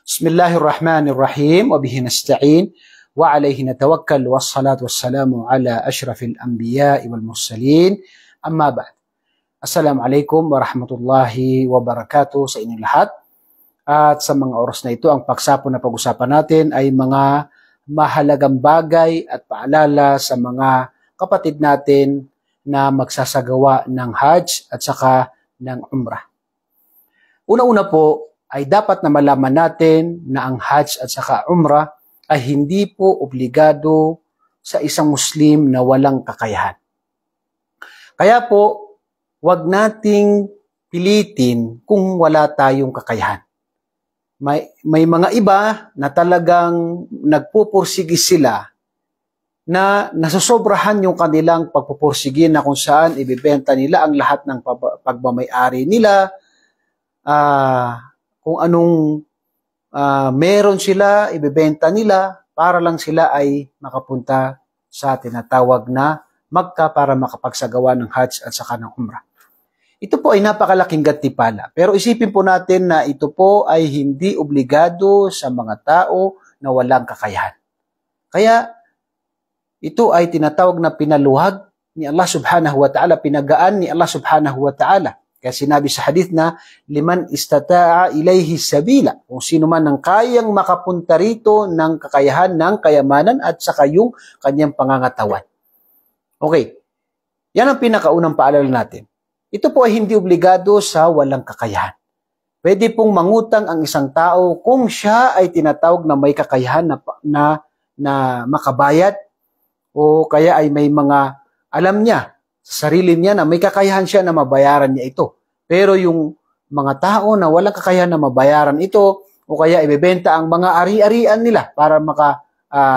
Bismillahirrahmanirrahim wa bihi nasta'in wa alayhi natawakkal wassalatu wassalamu ala ashrafil anbiya'i wal mursalin amma ba'd. Assalamualaikum warahmatullahi wabarakatuh sa inyong lahat. At sa mga oras na ito, ang pagsapon na pag-usapan natin ay mga mahalagang bagay at paalala sa mga kapatid natin na magsasagawa ng Hajj at saka ng Umrah. Una-una po ay dapat na malaman natin na ang Hajj at saka Umrah ay hindi po obligado sa isang Muslim na walang kakayahan. Kaya po, wag nating pilitin kung wala tayong kakayahan. May mga iba na talagang nagpupursigi sila na nasosobrahan yung kanilang pagpupursigi na kung saan ibibenta nila ang lahat ng pagmamay-ari nila, kung anong meron sila, ibibenta nila para lang sila ay makapunta sa tinatawag na Makkah para makapagsagawa ng Hajj at saka ng Umrah. Ito po ay napakalaking gantimpala. Pero isipin po natin na ito po ay hindi obligado sa mga tao na walang kakayahan. Kaya ito ay tinatawag na pinaluhag ni Allah subhanahu wa ta'ala, pinagaan ni Allah subhanahu wa ta'ala. Kaya sinabi sa hadith na, liman istata'a ilayhi sabila. Kung sino man ang kayang makapunta rito ng kakayahan, ng kayamanan at saka yung kanyang pangangatawan. Okay, yan ang pinakaunang paalala natin. Ito po ay hindi obligado sa walang kakayahan. Pwede pong mangutang ang isang tao kung siya ay tinatawag na may kakayahan na makabayad o kaya ay may mga alam niya sa sarili niya na may kakayahan siya na mabayaran niya ito. Pero yung mga tao na walang kakayahan na mabayaran ito o kaya ibebenta ang mga ari-arian nila para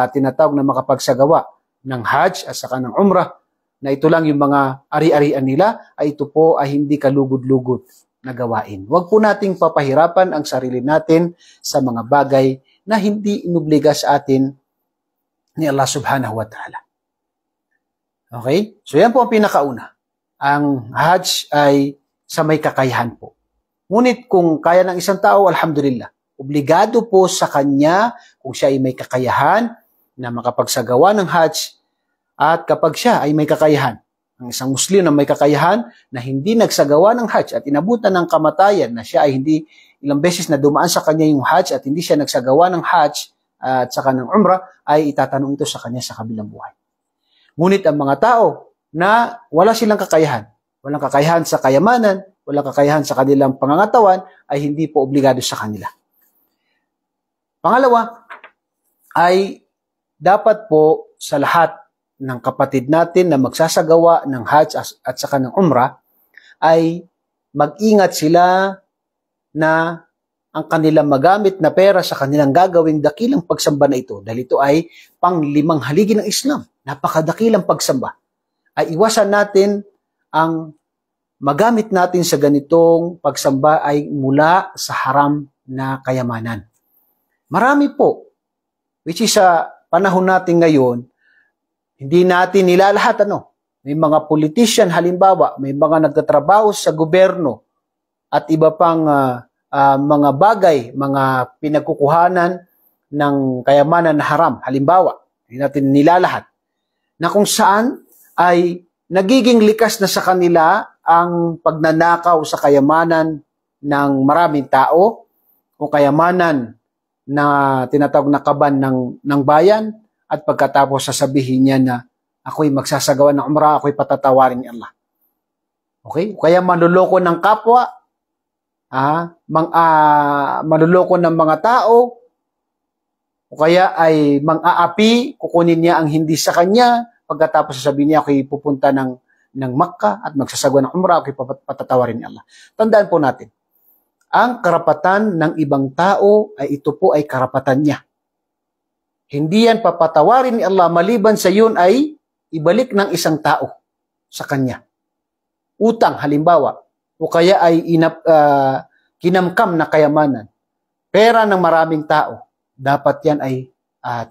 tinatawag na makapagsagawa ng Hajj at saka ng Umrah, na ito lang yung mga ari-arian nila, ay ito po ay hindi kalugod-lugod na gawain. Huwag po nating papahirapan ang sarili natin sa mga bagay na hindi inobliga sa atin ni Allah subhanahu wa ta'ala. Okay? So yan po ang pinakauna. Ang Hajj ay sa may kakayahan po. Ngunit kung kaya ng isang tao, alhamdulillah, obligado po sa kanya kung siya ay may kakayahan na makapagsagawa ng Hajj. At kapag siya ay may kakayahan, ang isang Muslim na may kakayahan na hindi nagsagawa ng Hajj at inabutan ng kamatayan na siya ay hindi ilang beses na dumaan sa kanya yung Hajj at hindi siya nagsagawa ng Hajj at saka ng Umrah, ay itatanong ito sa kanya sa kabilang buhay. Ngunit ang mga tao na wala silang kakayahan, walang kakayahan sa kayamanan, walang kakayahan sa kanilang pangangatawan, ay hindi po obligado sa kanila. Pangalawa, ay dapat po sa lahat ng kapatid natin na magsasagawa ng Hajj at saka ng Umrah, ay mag-ingat sila na ang kanilang magamit na pera sa kanilang gagawing dakilang pagsamba na ito, dahil ito ay pang-limang haligi ng Islam, napakadakilang pagsamba, ay iwasan natin ang magamit natin sa ganitong pagsamba ay mula sa haram na kayamanan. Marami po, which is sa panahon natin ngayon, hindi natin nilalahat May mga politician halimbawa, may mga nagtatrabaho sa gobyerno at iba pang mga bagay, mga pinagkukuhanan ng kayamanan na haram. Halimbawa, hindi natin nilalahat, na kung saan ay nagiging likas na sa kanila ang pagnanakaw sa kayamanan ng maraming tao o kayamanan na tinatawag na kaban ng bayan, at pagkatapos sasabihin niya na ako'y magsasagawa ng Umrah, ako'y patatawarin ni Allah. Okay? Kaya manluloko ng kapwa, manluloko ng mga tao, o kaya ay mang-aapi, kukunin niya ang hindi sa kanya, pagkatapos sasabihin niya ako'y pupunta ng Makkah at magsasagawa ng Umrah, ako'y patatawarin ni Allah. Tandaan po natin, ang karapatan ng ibang tao ay ito po ay karapatan niya. Hindi yan papatawarin ni Allah maliban sa yun ay ibalik ng isang tao sa kanya. Utang halimbawa, o kaya ay kinamkam na kayamanan. Pera ng maraming tao, dapat yan ay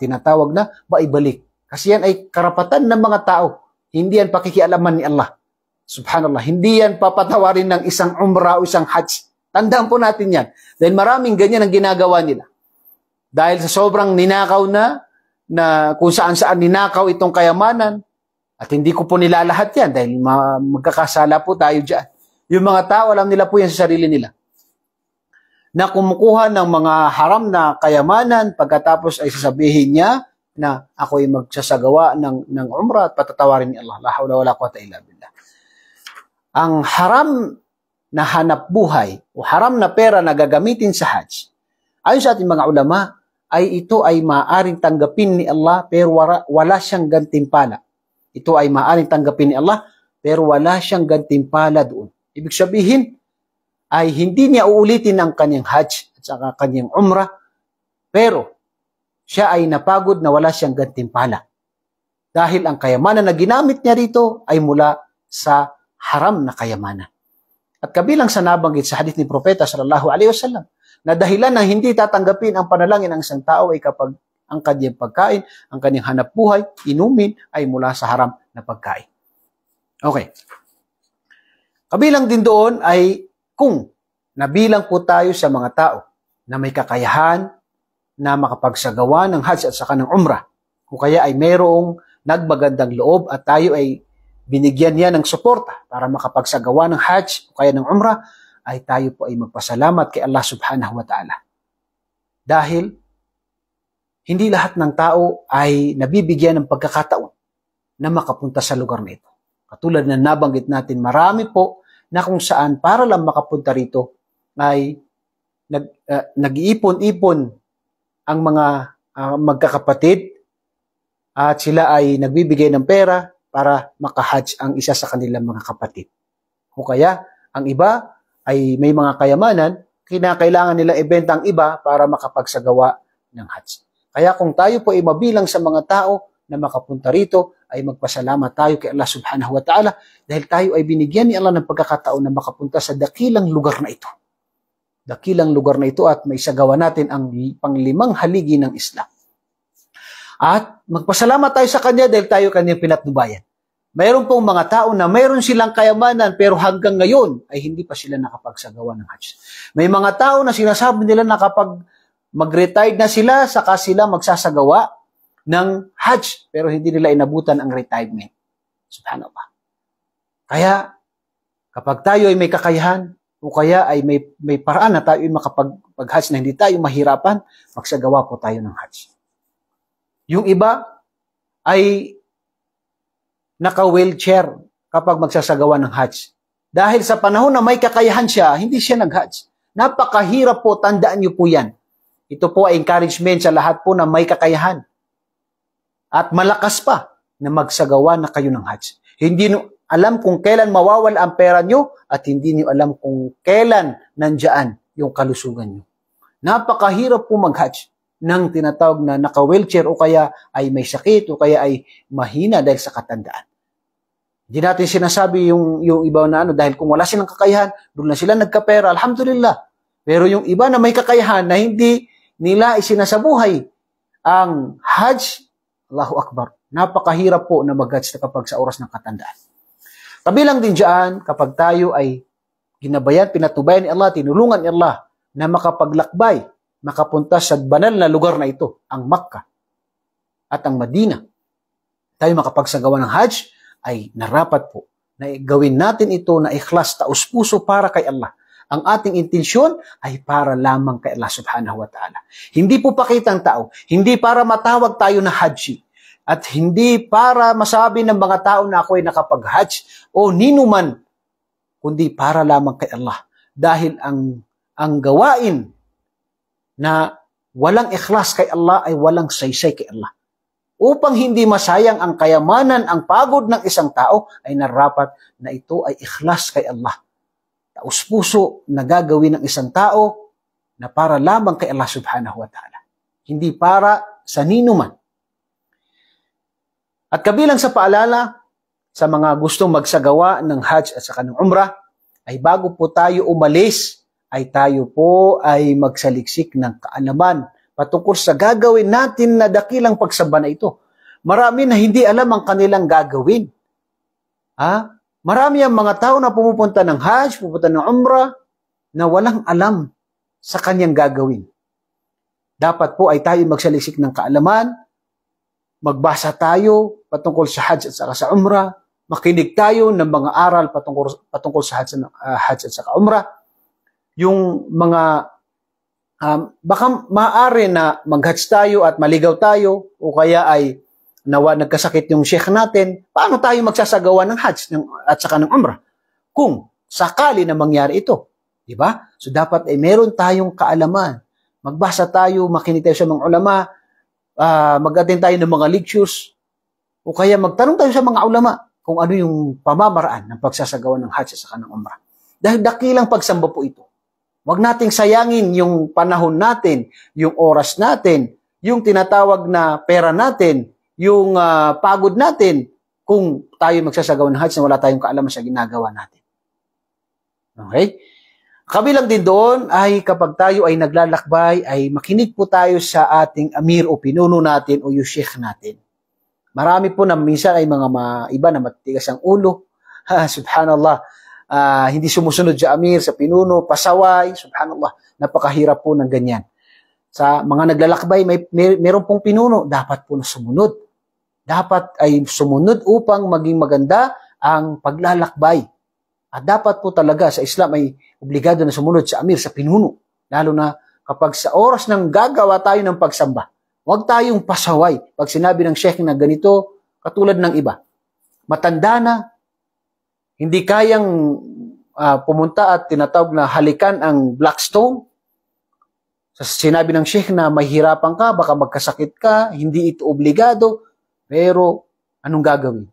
tinatawag na maibalik. Kasi yan ay karapatan ng mga tao. Hindi yan pakikialaman ni Allah. Subhanallah, hindi yan papatawarin ng isang Umrah o isang Hajj. Tandaan po natin yan. Dahil maraming ganyan ang ginagawa nila. Dahil sa sobrang ninakaw na kung saan-saan ninakaw itong kayamanan, at hindi ko po nilalahat yan dahil magkakasala po tayo dyan. Yung mga tao, alam nila po yan sa sarili nila, na kumukuha ng mga haram na kayamanan, pagkatapos ay sasabihin niya na ako ay magsasagawa ng umrah at patatawarin ni Allah. La hawla wala quwwata illa billah. Ang haram na hanap buhay o haram na pera na gagamitin sa Hajj, ayon sa ating mga ulama, ay ito ay maaaring tanggapin ni Allah pero wala siyang gantimpala. Ito ay maaaring tanggapin ni Allah pero wala siyang gantimpala doon. Ibig sabihin ay hindi niya uulitin ang kanyang Hajj at saka kanyang umrah, pero siya ay napagod na wala siyang gantimpala. Dahil ang kayamanan na ginamit niya rito ay mula sa haram na kayamanan. At kabilang sa nabanggit sa hadith ni Propeta sallallahu alaihi wasallam na dahilan ng hindi tatanggapin ang panalangin ng isang tao ay kapag ang kanyang pagkain, ang kanyang hanap buhay, inumin ay mula sa haram na pagkain. Okay. Kabilang din doon ay kung nabilang po tayo sa mga tao na may kakayahan na makapagsagawa ng Hajj at saka ng Umrah, o kaya ay mayroong nagmagandang loob at tayo ay binigyan niya ng suporta para makapagsagawa ng Hajj o kaya ng Umrah, ay tayo po ay magpasalamat kay Allah subhanahu wa ta'ala. Dahil hindi lahat ng tao ay nabibigyan ng pagkakataon na makapunta sa lugar na ito. Katulad na nabanggit natin, marami po na kung saan para lang makapunta rito ay nag-iipon-ipon ang mga magkakapatid at sila ay nagbibigay ng pera para makahajj ang isa sa kanilang mga kapatid. O kaya, ang iba ay may mga kayamanan, kinakailangan nilang ibenta ang iba para makapagsagawa ng hajj. Kaya kung tayo po ay mabilang sa mga tao na makapunta rito, ay magpasalamat tayo kay Allah subhanahu wa ta'ala dahil tayo ay binigyan ni Allah ng pagkakataon na makapunta sa dakilang lugar na ito. Dakilang lugar na ito at may sagawa natin ang panglimang haligi ng Islam. At magpasalamat tayo sa Kanya dahil tayo Kanyang pinatnubayan. Mayroon pong mga tao na mayroon silang kayamanan pero hanggang ngayon ay hindi pa sila nakapagsagawa ng Hajj. May mga tao na sinasabi nila na kapag mag-retired na sila, saka sila magsasagawa ng Hajj pero hindi nila inabutan ang retirement. Subhanallah. Kaya kapag tayo ay may kakayahan, o kaya ay may paraan na tayo makapag-Hajj na hindi tayo mahirapan, magsagawa po tayo ng Hajj. Yung iba ay naka-wheelchair kapag magsasagawa ng Hajj. Dahil sa panahon na may kakayahan siya, hindi siya nag-Hajj. Napakahirap po, tandaan niyo po yan. Ito po ay encouragement sa lahat po na may kakayahan. At malakas pa na magsagawa na kayo ng Hajj. Hindi nyo alam kung kailan mawawala ang pera nyo at hindi nyo alam kung kailan nandiyan yung kalusugan nyo. Napakahirap po mag-Hajj ng tinatawag na naka-wheelchair o kaya ay may sakit o kaya ay mahina dahil sa katandaan. Hindi natin sinasabi yung iba na dahil kung wala silang kakayahan, doon na sila nagkapera, alhamdulillah. Pero yung iba na may kakayahan na hindi nila isinasabuhay ang Hajj, Allahu Akbar, napakahirap po na mag-Hajj kapag sa oras ng katandaan. Kabilang din dyan, kapag tayo ay ginabayan, pinatubayan ni Allah, tinulungan ni Allah na makapaglakbay, makapunta sa banal na lugar na ito, ang Makkah at ang Madina. Tayo makapagsagawa ng Hajj, ay narapat po na gawin natin ito na ikhlas, taos puso para kay Allah. Ang ating intensyon ay para lamang kay Allah subhanahu wa ta'ala. Hindi po pakitang tao, hindi para matawag tayo na Hajji, at hindi para masabi ng mga tao na ako ay nakapag-Hajj o ninuman, kundi para lamang kay Allah. Dahil ang gawain na walang ikhlas kay Allah ay walang saysay kay Allah. Upang hindi masayang ang kayamanan, ang pagod ng isang tao, ay narapat na ito ay ikhlas kay Allah. Taos puso na gagawin ng isang tao na para lamang kay Allah subhanahu wa ta'ala. Hindi para sa ninuman. At kabilang sa paalala sa mga gustong magsagawa ng Hajj at saka ng Umrah, ay bago po tayo umalis, ay tayo po ay magsaliksik ng kaalaman patungkol sa gagawin natin na dakilang pagsamba na ito. Marami na hindi alam ang kanilang gagawin. Marami ang mga tao na pumupunta ng Hajj, pumupunta ng Umrah, na walang alam sa kanyang gagawin. Dapat po ay tayo magsaliksik ng kaalaman, magbasa tayo patungkol sa Hajj at saka sa Umrah, makinig tayo ng mga aral patungkol sa Hajj at saka Umrah. Yung mga baka maaari na mag-Hajj tayo at maligaw tayo o kaya ay nagkasakit yung sheikh natin, paano tayo magsasagawa ng Hajj at saka ng Umrah? Kung sakali na mangyari ito, di ba? So dapat ay meron tayong kaalaman. Magbasa tayo, makinig tayo sa mga ulama, mag-attend tayo ng mga lectures, o kaya magtanong tayo sa mga ulama kung ano yung pamamaraan ng pagsasagawa ng Hajj sa kanang Umrah. Dahil dakilang pagsamba po ito. Huwag nating sayangin yung panahon natin, yung oras natin, yung tinatawag na pera natin, yung pagod natin kung tayo magsasagawa ng Hajj na wala tayong kaalaman sa ginagawa natin. Okay? Kabilang din doon ay kapag tayo ay naglalakbay, ay makinig po tayo sa ating amir o pinuno natin o yung sheikh natin. Marami po na minsan ay mga iba na matigas ang ulo. Subhanallah. Hindi sumusunod sa amir, sa pinuno, pasaway. Subhanallah. Napakahirap po ng ganyan. Sa mga naglalakbay, meron pong pinuno, dapat po na sumunod. Dapat ay sumunod upang maging maganda ang paglalakbay. At dapat po talaga sa Islam ay obligado na sumunod sa amir, sa pinuno. Lalo na kapag sa oras ng gagawa tayo ng pagsamba, huwag tayong pasaway. Pag sinabi ng sheikh na ganito, katulad ng iba, matanda na, hindi kayang pumunta at tinatawag na halikan ang Blackstone. Sinabi ng sheikh na mahirapan ka, baka magkasakit ka, hindi ito obligado, pero anong gagawin?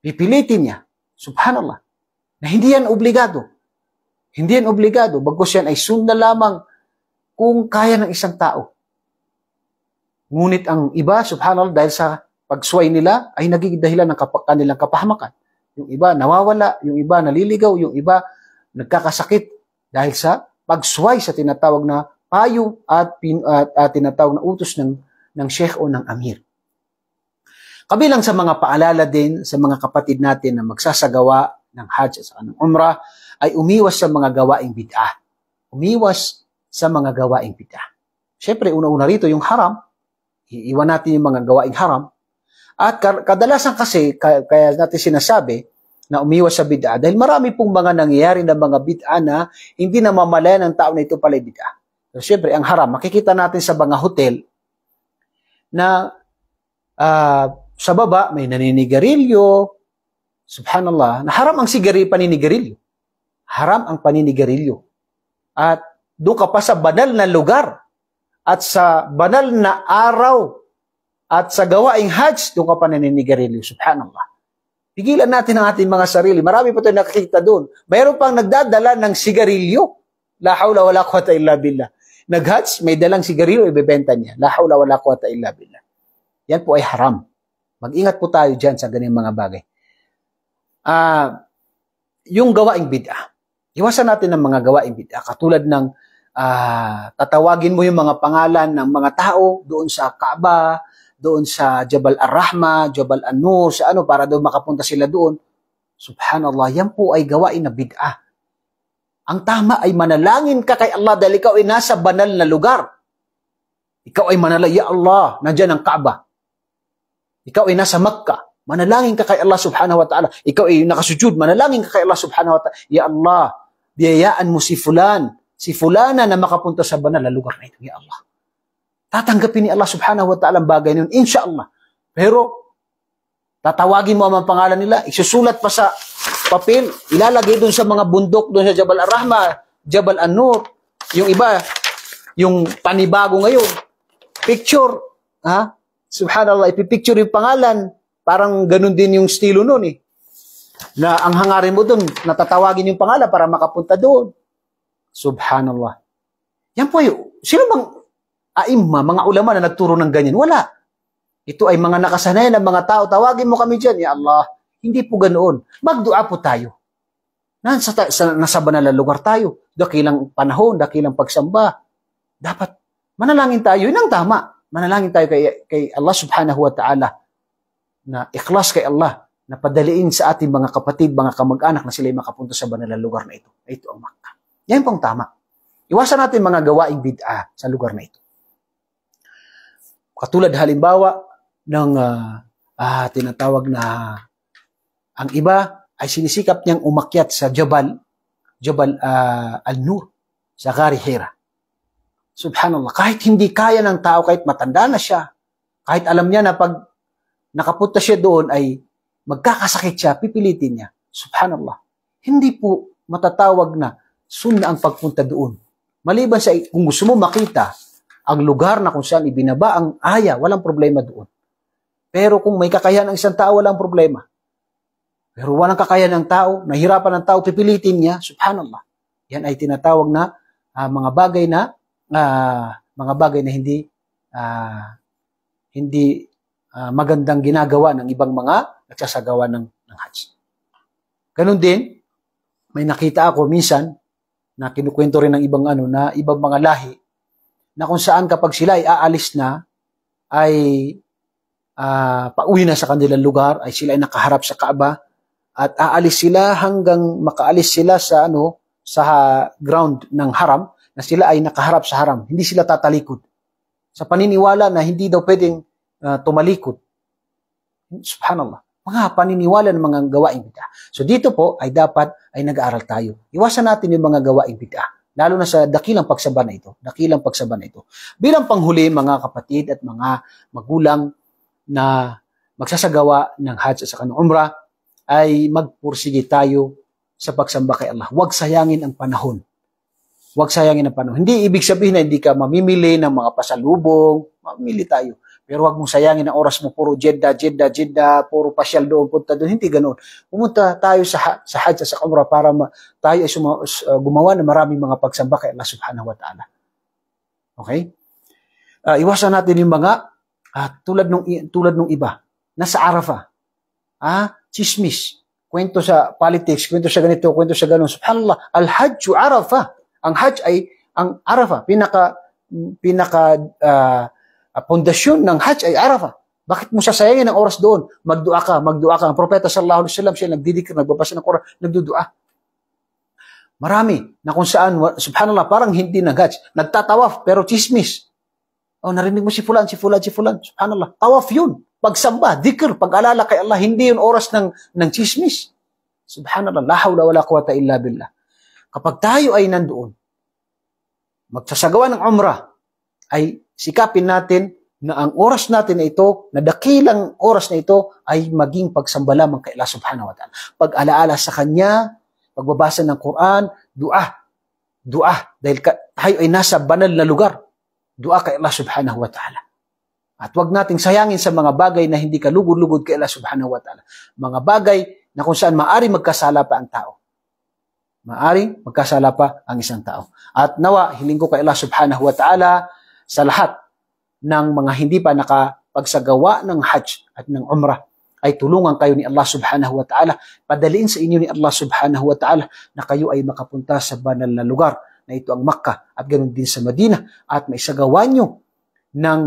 Pipilitin niya. Subhanallah. Na hindi yan obligado. Hindi yan obligado. Bagkus yan ay sunna lamang kung kaya ng isang tao. Ngunit ang iba, subhanallah, dahil sa pagsuway nila, ay nagiging dahilan ng kanilang kapahamakan. Yung iba nawawala, yung iba naliligaw, yung iba nagkakasakit dahil sa pagsuway sa tinatawag na payo at tinatawag na utos ng sheikh o ng amir. Kabilang sa mga paalala din sa mga kapatid natin na magsasagawa ng Hajj at ng Umrah ay umiwas sa mga gawaing bid'ah. Umiwas sa mga gawaing bid'ah. Siyempre, una-una rito yung haram. Iiwan natin yung mga gawaing haram. At kadalasan kasi, kaya natin sinasabi na umiwas sa bid'ah dahil marami pong mga nangyayari na mga bid'ah na hindi na mamalayan ng tao na ito pala bid'ah. So, siyempre, ang haram, makikita natin sa mga hotel na sa baba may naninigarilyo. Subhanallah, na haram ang paninigarilyo. Haram ang paninigarilyo. At doon ka pa sa banal na lugar at sa banal na araw at sa gawaing Hajj, doon ka pa naninigarilyo. Subhanallah. Pigilan natin ang ating mga sarili. Marami pa tayo nakikita doon. Mayroon pang nagdadala ng sigarilyo. La hawla wala quwwata illa billah. Nag-Hajj, may dalang sigarilyo, ibebenta niya. La hawla wala quwwata illa billah. Yan po ay haram. Mag-ingat po tayo dyan sa ganyan mga bagay. Yung gawaing bid'ah. Iwasan natin ng mga gawaing bid'ah. Katulad ng tatawagin mo yung mga pangalan ng mga tao doon sa Kaaba, doon sa Jabal Ar-Rahma, Jabal An-Nur, sa para doon makapunta sila doon. Subhanallah, yan po ay gawain na bid'ah. Ang tama ay manalangin ka kay Allah dahil ikaw ay nasa banal na lugar. Ikaw ay manalangin, Ya Allah, nandyan ang Kaaba. Ikaw ay nasa Makkah. Manalangin ka kay Allah subhanahu wa ta'ala. Ikaw ay nakasujud. Manalangin ka kay Allah subhanahu wa ta'ala. Ya Allah, biyayaan mo si fulana na makapunta sa banal na lugar na ito. Ya Allah. Tatanggapin ni Allah subhanahu wa ta'ala ang bagay nun. Inshallah. Pero, tatawagin mo ang pangalan nila. Isusulat pa sa papel. Ilalagay dun sa mga bundok, dun sa Jabal Ar-Rahma, Jabal An-Nur. Yung iba, yung panibago ngayon. Picture. Subhanallah, ipipicture yung pangalan. Parang ganun din yung estilo nun na ang hangarin mo dun, natatawagin yung pangalan para makapunta doon. Subhanallah. Yan po sino bang aimma, mga ulama na nagturo ng ganyan? Wala. Ito ay mga nakasanayan ng mga tao. Tawagin mo kami dyan, Ya Allah. Hindi po ganoon. Magdua po tayo. Nasa banal na lugar tayo. Dakilang panahon, dakilang pagsamba. Dapat manalangin tayo. Yun ang tama. Manalangin tayo kay Allah subhanahu wa ta'ala na ikhlas kay Allah, na padaliin sa ating mga kapatid, mga kamag-anak na sila makapunta sa banal na lugar na ito. Ito ang Makkah. Yan pong tama. Iwasan natin mga gawaing bid'ah sa lugar na ito. Katulad halimbawa ng tinatawag na ang iba ay sinisikap niyang umakyat sa Jabal Al-Nur, sa Gari Hira. Subhanallah, kahit hindi kaya ng tao, kahit matanda na siya, kahit alam niya na pag nakapunta siya doon ay magkakasakit siya, pipilitin niya. Subhanallah, hindi po matatawag na sunna ang pagpunta doon. Maliban sa kung gusto mo makita ang lugar na kung saan ibinaba ang aya, walang problema doon. Pero kung may kakayahan ng isang tao, walang problema. Pero walang kakayahan ng tao, nahirapan ng tao, pipilitin niya, subhanallah. Yan ay tinatawag na mga bagay na hindi magandang ginagawa ng ibang mga nagsasagawa ng Hajj. Ganun din, may nakita ako minsan na kinukwento rin ng ibang mga lahi na kung saan kapag sila ay aalis na ay pauwi na sa kanilang lugar, ay sila ay nakaharap sa Kaaba at aalis sila hanggang makaalis sila sa ground ng haram, na sila ay nakaharap sa haram, hindi sila tatalikod. Sa paniniwala na hindi daw pwedeng tumalikod. Subhanallah. Mga paniniwala ng mga gawaing bid'ah. So dito po ay dapat ay nag-aaral tayo. Iwasan natin yung mga gawaing bid'ah, lalo na sa dakilang pagsamba na ito. Bilang panghuli, mga kapatid at mga magulang na magsasagawa ng Hajj at saka ng Umrah, ay magpursige tayo sa pagsamba kay Allah. Huwag sayangin ang panahon. Hindi ibig sabihin na hindi ka mamimili ng mga pasalubong. Mamili tayo. Pero huwag mong sayangin ang oras mo. Puro Jeddah, puro pasyal doon, punta doon. Hindi ganoon. Pumunta tayo sa Hajj at sa Umrah para tayo ay gumawa ng maraming mga pagsamba kay Allah subhanahu wa ta'ala. Okay? Iwasan natin yung mga tulad nung iba. Nasa Arafah. Chismis, kwento sa politics, kwento sa ganito, kwento sa ganon. Subhanallah, al-Hajj Arafah. Ang Hajj ay ang Arafah, pinaka pundasyon ng Hajj ay Arafah. Bakit mo sasayangin ang oras doon? Magdua ka. Ang propeta sallallahu alaihi wasallam, siya nagdidikir, nagbabasa ng Quran, nagdudua. Marami na kung saan, subhanallah, parang hindi nag-Hajj, nagtatawaf pero chismis. Narinig mo si fulan. Subhanallah, tawaf yun. Pagsamba, dhikr, pag-alala kay Allah, hindi yun oras ng chismis. Subhanallah, la hawla wala quwata illa billah. Kapag tayo ay nandoon, magsasagawa ng Umrah, ay sikapin natin na ang oras natin na ito, na dakilang oras na ito, ay maging pagsamba lamang kay Allah subhanahu wa ta'ala. Pag-alaala sa Kanya, pagbabasa ng Quran, dua. Dahil tayo ay nasa banal na lugar. Dua kay Allah subhanahu wa ta'ala. At wag nating sayangin sa mga bagay na hindi kalugod-lugod kay Allah subhanahu wa ta'ala. Mga bagay na kung saan maari magkasala pa ang tao. Ang isang tao. At nawa, hiling ko kay Allah subhanahu wa ta'ala sa lahat ng mga hindi pa nakapagsagawa ng Hajj at ng Umrah, ay tulungan kayo ni Allah subhanahu wa ta'ala. Padaliin sa inyo ni Allah subhanahu wa ta'ala na kayo ay makapunta sa banal na lugar na ito ang Makkah at ganoon din sa Madina, at maisagawa nyo ng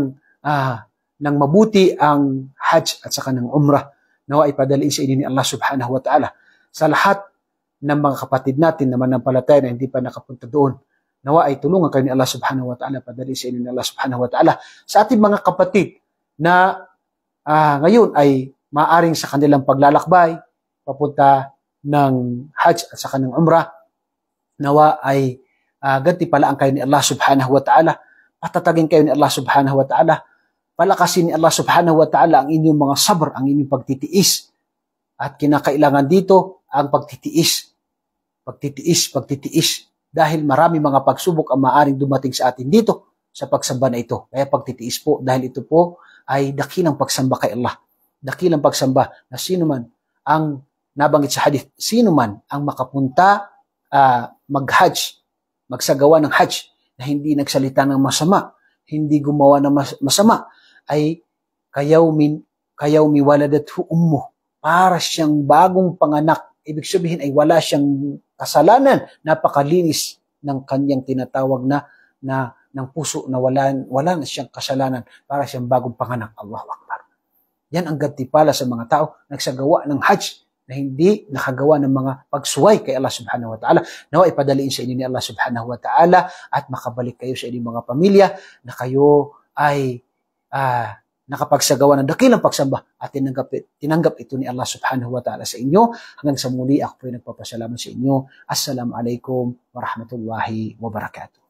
mabuti ang Hajj at saka ng Umrah. Nawa ipadaliin sa inyo ni Allah subhanahu wa ta'ala. Sa lahat ng mga kapatid natin na manampalataya na hindi pa nakapunta doon, nawa ay tulungan kayo ni Allah subhanahu wa ta'ala, padaliin sa inyo ni Allah subhanahu wa ta'ala. Sa ating mga kapatid na ngayon ay maaring sa kanilang paglalakbay papunta ng Hajj at saka ng Umrah, nawa ay gantipalaan kayo ni Allah subhanahu wa ta'ala, patatagin kayo ni Allah subhanahu wa ta'ala, palakasin ni Allah subhanahu wa ta'ala ang inyong mga sabr, ang inyong pagtitiis. At kinakailangan dito ang pagtitiis. Dahil marami mga pagsubok ang maaring dumating sa atin dito sa pagsamba na ito. Kaya pagtitiis po, dahil ito po ay dakilang pagsamba kay Allah. Dakilang pagsamba na sino man ang nabanggit sa hadith, sino man ang makapunta mag-Hajj, magsagawa ng Hajj na hindi nagsalita ng masama, hindi gumawa ng masama, ay kayawmi waladathu ummu, para siyang bagong panganak. Ibig sabihin ay wala siyang kasalanan, napakalinis ng kanyang tinatawag na ng puso na wala na siyang kasalanan, para siyang bagong panganak. Allahu Akbar. Yan ang gantimpala sa mga tao nagsagawa ng Hajj na hindi nakagawa ng mga pagsuway kay Allah subhanahu wa ta'ala. Nawa ipadaliin sa inyo ni Allah subhanahu wa ta'ala at makabalik kayo sa inyong mga pamilya, na kayo ay nakapagsagawa ng dakilang pagsamba at tinanggap ito ni Allah subhanahu wa ta'ala sa inyo. Hanggang sa muli, ako po ay nagpapasalamat sa inyo. Assalamualaikum warahmatullahi wabarakatuh.